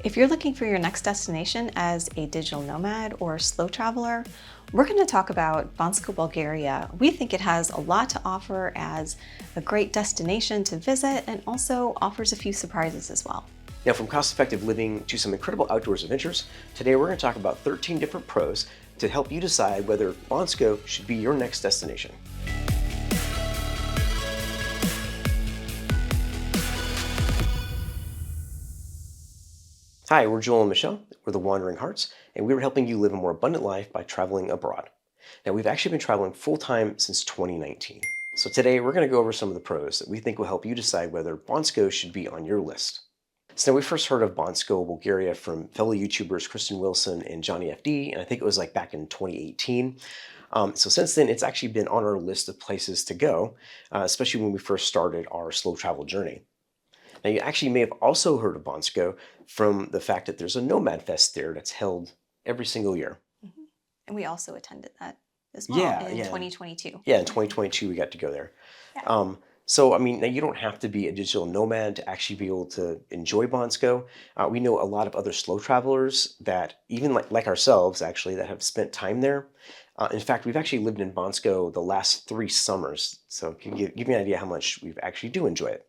If you're looking for your next destination as a digital nomad or slow traveler, we're going to talk about Bansko, Bulgaria. We think it has a lot to offer as a great destination to visit and also offers a few surprises as well. Now, from cost-effective living to some incredible outdoors adventures, today we're going to talk about 13 different pros to help you decide whether Bansko should be your next destination. Hi, we're Joel and Michelle. We're the Wandering Hartz, and we're helping you live a more abundant life by traveling abroad. Now, we've actually been traveling full-time since 2019. So today we're going to go over some of the pros that we think will help you decide whether Bansko should be on your list. So now we first heard of Bansko, Bulgaria from fellow YouTubers Kristen Wilson and Johnny FD, and I think it was like back in 2018. So since then, it's actually been on our list of places to go, especially when we first started our slow travel journey. Now, you actually may have also heard of Bansko from the fact that there's a Nomad Fest there that's held every single year. Mm-hmm. And we also attended that as well in 2022. Yeah, in 2022 we got to go there. Yeah. So, I mean, now you don't have to be a digital nomad to actually be able to enjoy Bansko. We know a lot of other slow travelers that, even like ourselves, actually, that have spent time there. In fact, we've actually lived in Bansko the last 3 summers. So give you an idea how much we actually do enjoy it.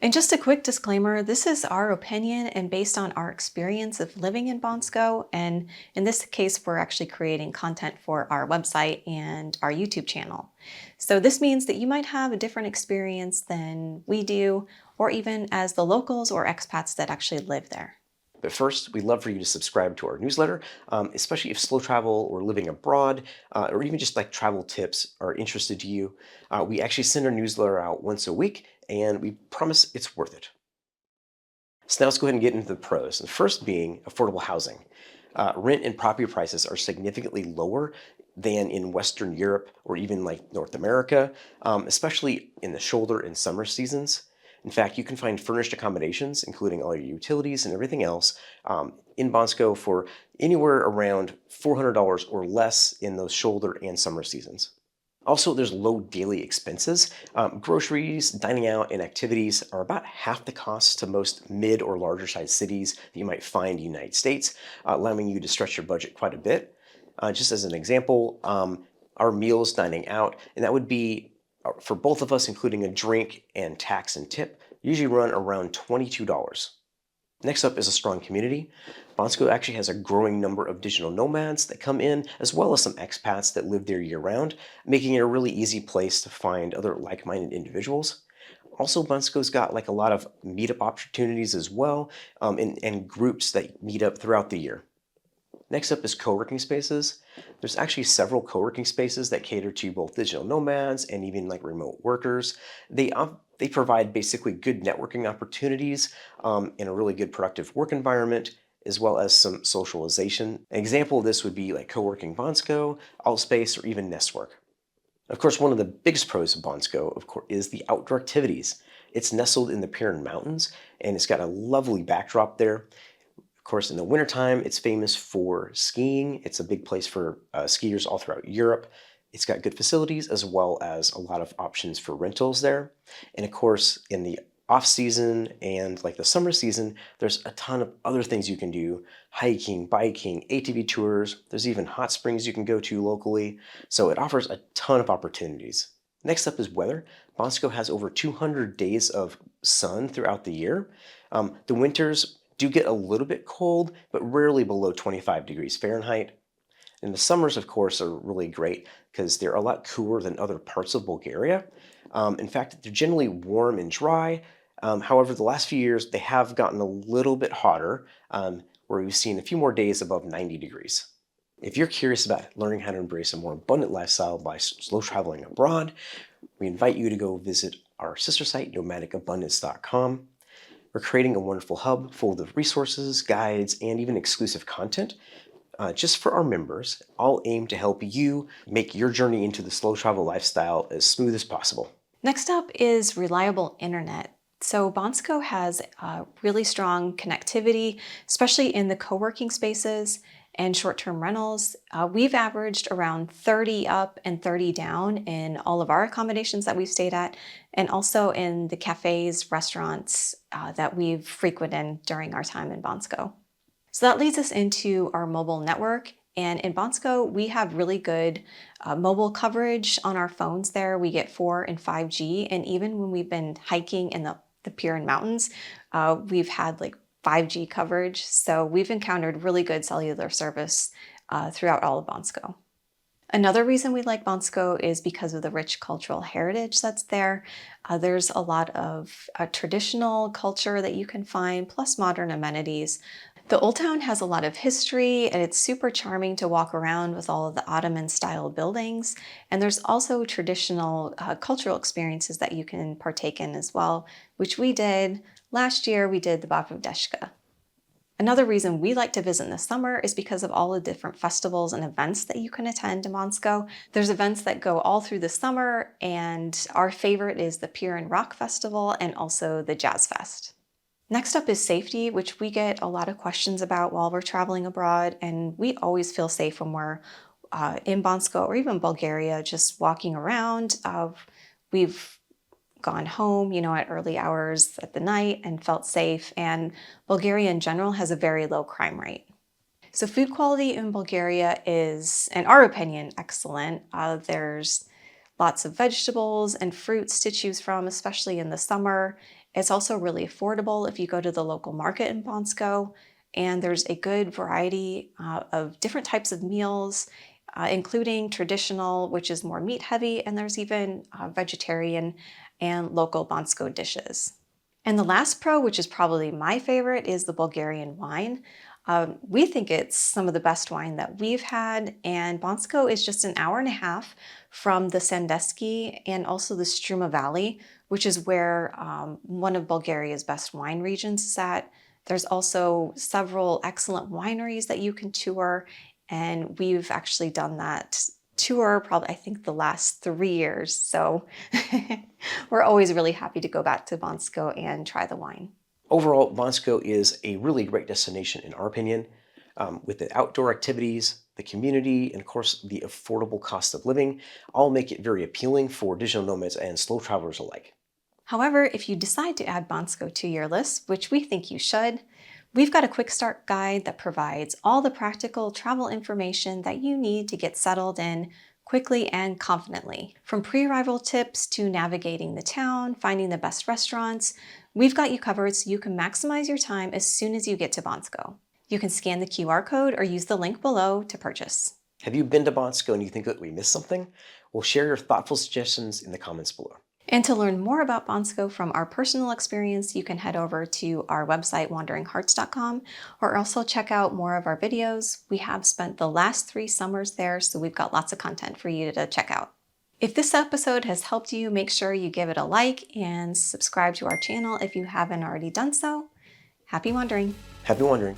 And just a quick disclaimer, this is our opinion and based on our experience of living in Bansko. And in this case, we're actually creating content for our website and our YouTube channel. So this means that you might have a different experience than we do, or even as the locals or expats that actually live there. But first, we'd love for you to subscribe to our newsletter, especially if slow travel or living abroad, or even just like travel tips are interested to you. We actually send our newsletter out once a week, and we promise it's worth it. So now let's go ahead and get into the pros. The first being affordable housing. Rent and property prices are significantly lower than in Western Europe or even like North America, especially in the shoulder and summer seasons. In fact, you can find furnished accommodations, including all your utilities and everything else, in Bansko for anywhere around $400 or less in those shoulder and summer seasons. Also, there's low daily expenses. Groceries, dining out, and activities are about half the cost to most mid or larger sized cities that you might find in the United States, allowing you to stretch your budget quite a bit. Just as an example, our meals dining out, and that would be for both of us, including a drink and tax and tip, usually run around $22. Next up is a strong community. Bansko actually has a growing number of digital nomads that come in, as well as some expats that live there year-round, making it a really easy place to find other like-minded individuals. Also, Bansko's got like a lot of meetup opportunities as well, and groups that meet up throughout the year. Next up is co-working spaces. There's actually several co-working spaces that cater to both digital nomads and even like remote workers. They provide basically good networking opportunities in a really good productive work environment, as well as some socialization. An example of this would be like co-working Bansko, Allspace, or even Nestwork. Of course, one of the biggest pros of Bansko, of course, is the outdoor activities. It's nestled in the Pyrenean Mountains, and it's got a lovely backdrop there. Of course, in the wintertime, it's famous for skiing. It's a big place for skiers all throughout Europe. It's got good facilities as well as a lot of options for rentals there. And of course, in the off-season and like the summer season, there's a ton of other things you can do. Hiking, biking, ATV tours. There's even hot springs you can go to locally. So it offers a ton of opportunities. Next up is weather. Bansko has over 200 days of sun throughout the year. The winters do get a little bit cold, but rarely below 25 degrees Fahrenheit. And the summers, of course, are really great because they're a lot cooler than other parts of Bulgaria. In fact, they're generally warm and dry. However, the last few years, they have gotten a little bit hotter, where we've seen a few more days above 90 degrees. If you're curious about learning how to embrace a more abundant lifestyle by slow traveling abroad, we invite you to go visit our sister site, nomadicabundance.com. We're creating a wonderful hub full of resources, guides, and even exclusive content just for our members, all aimed to help you make your journey into the slow travel lifestyle as smooth as possible. Next up is reliable internet. So Bansko has really strong connectivity, especially in the co-working spaces. and short-term rentals. We've averaged around 30 up and 30 down in all of our accommodations that we've stayed at, and also in the cafes, restaurants that we've frequented during our time in Bansko. So that leads us into our mobile network. And in Bansko, we have really good mobile coverage on our phones there. We get 4 and 5G. And even when we've been hiking in the Pirin Mountains, we've had like 5G coverage. So we've encountered really good cellular service throughout all of Bansko. Another reason we like Bansko is because of the rich cultural heritage that's there. There's a lot of traditional culture that you can find, plus modern amenities. The Old Town has a lot of history, and it's super charming to walk around with all of the Ottoman-style buildings. And there's also traditional cultural experiences that you can partake in as well, which we did. Last year, we did the Bavardeshka. Another reason we like to visit in the summer is because of all the different festivals and events that you can attend in Bansko. There's events that go all through the summer, and our favorite is the Pirin Rock Festival and also the Jazz Fest. Next up is safety, which we get a lot of questions about while we're traveling abroad, and we always feel safe when we're in Bansko or even Bulgaria, just walking around. We've gone home, at early hours at the night and felt safe, and Bulgaria in general has a very low crime rate. So food quality in Bulgaria is, in our opinion, excellent. There's lots of vegetables and fruits to choose from, especially in the summer. It's also really affordable if you go to the local market in Bansko, and there's a good variety of different types of meals, including traditional, which is more meat heavy, and there's even vegetarian and local Bansko dishes. And the last pro, which is probably my favorite, is the Bulgarian wine. We think it's some of the best wine that we've had, and Bansko is just an hour and a half from the Sandeski and also the Struma Valley, which is where one of Bulgaria's best wine regions is at. There's also several excellent wineries that you can tour, and we've actually done that tour probably, I think, the last 3 years. So we're always really happy to go back to Bansko and try the wine. Overall, Bansko is a really great destination in our opinion, with the outdoor activities, the community, and of course the affordable cost of living, all make it very appealing for digital nomads and slow travelers alike. However, if you decide to add Bansko to your list, which we think you should, we've got a quick start guide that provides all the practical travel information that you need to get settled in quickly and confidently. From pre-arrival tips to navigating the town, finding the best restaurants, we've got you covered so you can maximize your time as soon as you get to Bansko. You can scan the QR code or use the link below to purchase. Have you been to Bansko and you think that we missed something? Well, share your thoughtful suggestions in the comments below. And to learn more about Bansko from our personal experience, you can head over to our website, wanderinghartz.com, or also check out more of our videos. We have spent the last 3 summers there, so we've got lots of content for you to check out. If this episode has helped you, make sure you give it a like and subscribe to our channel if you haven't already done so. Happy wandering! Happy wandering!